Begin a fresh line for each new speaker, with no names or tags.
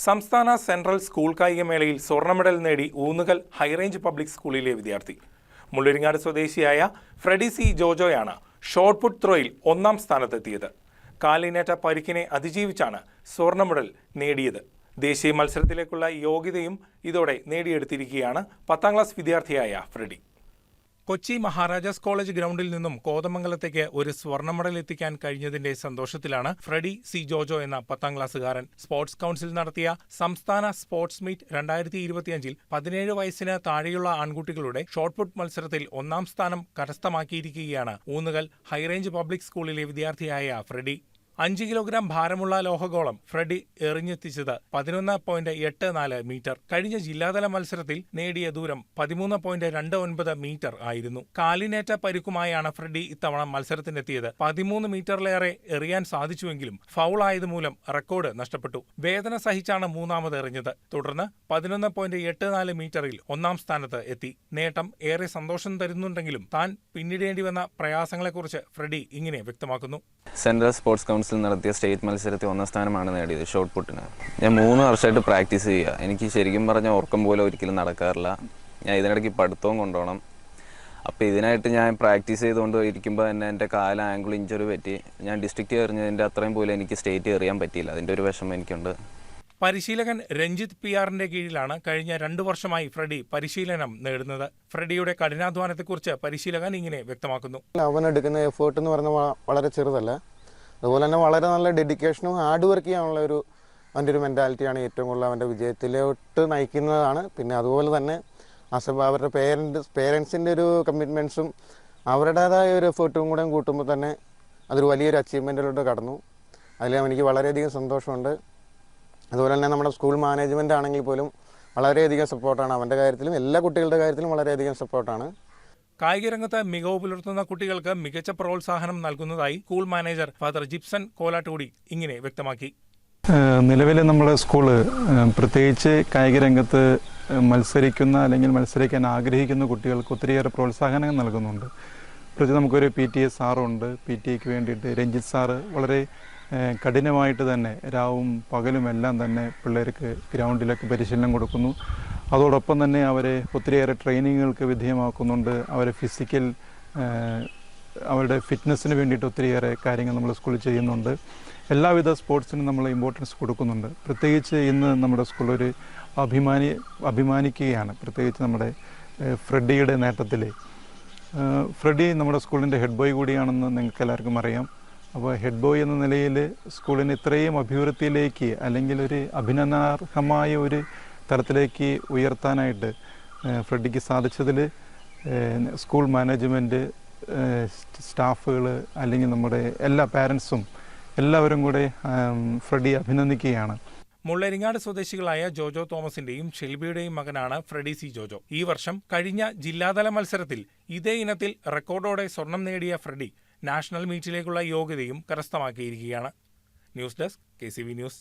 സംസ്ഥാന central school കായികമേളയിൽ സ്വർണ്ണ medal നേടി ഊന്നുകൽ ഹൈറേഞ്ച് പബ്ലിക് സ്കൂളിലെ വിദ്യാർത്ഥി. മുള്ളരിങ്ങാട് സ്വദേശിയായ ഫ്രെഡി സി ജോജോയാണ് ഷോട്ട് പുട്ട് ത്രോയിൽ ഒന്നാം സ്ഥാനത്തെത്തിയത്. കാലിനേറ്റ പരിക്കിനെ അതിജീവിച്ചാണ് സ്വർണ്ണ മെഡൽ നേടിയത്. ദേശീയ മത്സരത്തിലേക്കുള്ള യോഗ്യതയും ഇതോടെ നേടിയെടുത്തിരിക്കുകയാണ് 10ാം ക്ലാസ് വിദ്യാർത്ഥിയായ ഫ്രെഡി. കൊച്ചി മഹാരാജാസ് കോളേജ് ഗ്രൗണ്ടിൽ നിന്നും കോതമംഗലത്തേക്ക് ഒരു സ്വർണ്ണ മെഡൽ എത്തിക്കാൻ കഴിഞ്ഞതിന്റെ സന്തോഷത്തിലാണ് ഫ്രെഡി സി ജോജോ എന്ന 10ാം ക്ലാസ്സുകാരൻ. സ്പോർട്സ് കൗൺസിൽ നടത്തിയ സംസ്ഥാന സ്പോർട്സ് മീറ്റ് 2025-ൽ 17 വയസ്സിന് താഴെയുള്ള ആൺകുട്ടികളുടെ ഷോട്ട്പുട്ട് മത്സരത്തിൽ ഒന്നാം സ്ഥാനം കരസ്ഥമാക്കിയിരിക്കുകയാണ് ഊന്നുകൽ ഹൈറേഞ്ച് പബ്ലിക് സ്കൂളിലെ വിദ്യാർത്ഥിയായ ഫ്രെഡി. 5 കിലോഗ്രാം ഭാരമുള്ള ലോഹഗോളം ഫ്രെഡി എറിഞ്ഞെത്തിച്ചത് 11.84 മീറ്റർ. കഴിഞ്ഞ ജില്ലാതല മത്സരത്തിൽ നേടിയ ദൂരം 13.29 മീറ്റർ ആയിരുന്നു. കാലിനേറ്റ പരിക്കുമായാണ് ഫ്രെഡി ഇത്തവണ മത്സരത്തിനെത്തിയത്. 13 മീറ്ററിലേറെ എറിയാൻ സാധിച്ചുവെങ്കിലും ഫൗൾ ആയതുമൂലം റെക്കോർഡ് നഷ്ടപ്പെട്ടു. വേദന സഹിച്ചാണ് മൂന്നാമത് എറിഞ്ഞത്. തുടർന്ന് 11.84 മീറ്ററിൽ ഒന്നാം സ്ഥാനത്ത് എത്തി. നേട്ടം ഏറെ സന്തോഷം തരുന്നുണ്ടെങ്കിലും താൻ പിന്നിടേണ്ടി വന്ന പ്രയാസങ്ങളെക്കുറിച്ച് ഫ്രെഡി ഇങ്ങനെ വ്യക്തമാക്കുന്നു.
സെൻട്രൽ സ്പോർട്സ് കൗൺസിൽ നടത്തിയ സ്റ്റേറ്റ് മത്സരത്തിൽ 1ാം സ്ഥാനമാണ് നേടിയത് ഷോട്ട് പുട്ടിന്. ഞാൻ 3 വർഷമായിട്ട് പ്രാക്ടീസ് ചെയ്യുക. എനിക്ക് ശരിക്കും പറഞ്ഞാൽ ഉറക്കം പോലെ ഒരിക്കലും നടക്കാറില്ല. ഞാൻ ഇതിനിടയ്ക്ക് പഠിത്തവും കൊണ്ടുപോകണം. അപ്പോൾ ഇതിനായിട്ട് ഞാൻ പ്രാക്ടീസ് ചെയ്തുകൊണ്ട് ഇരിക്കുമ്പോൾ തന്നെ എൻ്റെ കാല് ആംഗിൾ ഇഞ്ചറി പറ്റി. ഞാൻ ഡിസ്ട്രിക്റ്റ് എറിഞ്ഞതിൻ്റെ അത്രയും പോലും എനിക്ക് സ്റ്റേറ്റ് എറിയാൻ പറ്റിയില്ല. അതിൻ്റെ ഒരു വിഷമം എനിക്കുണ്ട്.
പരിശീലകൻ രഞ്ജിത്ത് PR-ന്റെ കീഴിലാണ് കഴിഞ്ഞ 2 വർഷമായി ഫ്രെഡി പരിശീലനം നേടുന്നത്. ഫ്രെഡിയുടെ കഠിനാധ്വാനത്തെക്കുറിച്ച് പരിശീലകൻ ഇങ്ങനെ വ്യക്തമാക്കുന്നു.
അവനെടുക്കുന്ന എഫേർട്ട് എന്ന് പറയുന്നത് വളരെ ചെറുതല്ല. അതുപോലെ തന്നെ വളരെ നല്ല ഡെഡിക്കേഷനും ഹാർഡ് വർക്ക് ചെയ്യാനുള്ള അവൻ്റെ ഒരു മെൻറ്റാലിറ്റിയാണ് ഏറ്റവും കൂടുതൽ അവൻ്റെ വിജയത്തിലോട്ട് നയിക്കുന്നതാണ്. പിന്നെ അതുപോലെ തന്നെ അവരുടെ പേരൻസിൻ്റെ ഒരു കമ്മിറ്റ്മെൻറ്റ്സും അവരുടേതായ ഒരു എഫേർട്ടും കൂടെ കൂട്ടുമ്പോൾ തന്നെ അതൊരു വലിയൊരു അച്ചീവ്മെൻറ്റിലോട്ട് കടന്നു. അതിൽ എനിക്ക് വളരെയധികം സന്തോഷമുണ്ട്. അതുപോലെ തന്നെ നമ്മുടെ സ്കൂൾ മാനേജ്മെൻ്റ് ആണെങ്കിൽ പോലും വളരെയധികം സപ്പോർട്ടാണ്. അവൻ്റെ കാര്യത്തിലും എല്ലാ കുട്ടികളുടെ കാര്യത്തിലും വളരെയധികം സപ്പോർട്ടാണ്.
കായികരംഗത്ത് മികവ് പുലർത്തുന്ന കുട്ടികൾക്ക് മികച്ച പ്രോത്സാഹനം നൽകുന്നതായി സ്കൂൾ മാനേജർ ഫാദർ ജിപ്സൺ കോലാട്ടൂടി ഇങ്ങനെ വ്യക്തമാക്കി.
നിലവിൽ നമ്മുടെ സ്കൂള് പ്രത്യേകിച്ച് കായികരംഗത്ത് മത്സരിക്കുന്ന അല്ലെങ്കിൽ മത്സരിക്കാൻ ആഗ്രഹിക്കുന്ന കുട്ടികൾക്ക് ഒത്തിരിയേറെ പ്രോത്സാഹനം നൽകുന്നുണ്ട്. പ്രത്യേകിച്ച് നമുക്കൊരു PTA സാറുണ്ട്. PTAക്ക് വേണ്ടിയിട്ട് രഞ്ജിത്ത് സാറ് വളരെ കഠിനമായിട്ട് തന്നെ രാവും പകലും എല്ലാം തന്നെ പിള്ളേർക്ക് ഗ്രൗണ്ടിലൊക്കെ പരിശീലനം കൊടുക്കുന്നു. അതോടൊപ്പം തന്നെ അവരെ ഒത്തിരിയേറെ ട്രെയിനിങ്ങുകൾക്ക് വിധേയമാക്കുന്നുണ്ട്. അവരെ അവരുടെ ഫിറ്റ്നസ്സിന് വേണ്ടിയിട്ട് ഒത്തിരിയേറെ കാര്യങ്ങൾ നമ്മൾ സ്കൂളിൽ ചെയ്യുന്നുണ്ട്. എല്ലാവിധ സ്പോർട്സിനും നമ്മൾ ഇമ്പോർട്ടൻസ് കൊടുക്കുന്നുണ്ട്. പ്രത്യേകിച്ച് ഇന്ന് നമ്മുടെ സ്കൂൾ ഒരു അഭിമാനിക്കുകയാണ്. പ്രത്യേകിച്ച് നമ്മുടെ ഫ്രെഡിയുടെ നേട്ടത്തിൽ. ഫ്രെഡി നമ്മുടെ സ്കൂളിൻ്റെ ഹെഡ് ബോയ് കൂടിയാണെന്ന് നിങ്ങൾക്ക് എല്ലാവർക്കും അറിയാം. അപ്പോൾ ഹെഡ് ബോയ് എന്ന നിലയിൽ സ്കൂളിന് ഇത്രയും അഭിവൃദ്ധിയിലേക്ക് അല്ലെങ്കിൽ ഒരു അഭിനന്ദനാർഹമായ ഒരു തലത്തിലേക്ക് ഉയർത്താനായിട്ട് ഫ്രെഡിക്ക് സാധിച്ചതിൽ സ്കൂൾ മാനേജ്മെൻറ്റ്, സ്റ്റാഫുകൾ അല്ലെങ്കിൽ നമ്മുടെ എല്ലാ പാരൻസും എല്ലാവരും കൂടെ ഫ്രെഡി അഭിനന്ദിക്കുകയാണ്.
മുള്ളരിങ്ങാട് സ്വദേശികളായ ജോജോ തോമസിന്റെയും ഷെൽബിയുടെയും മകനാണ് ഫ്രെഡി സി ജോജോ. ഈ വർഷം കഴിഞ്ഞ ജില്ലാതല മത്സരത്തിൽ ഇതേ ഇനത്തിൽ റെക്കോർഡോടെ സ്വർണം നേടിയ ഫ്രെഡി നാഷണൽ മീറ്റിലേക്കുള്ള യോഗ്യതയും കരസ്ഥമാക്കിയിരിക്കുകയാണ്. News desk KCV news.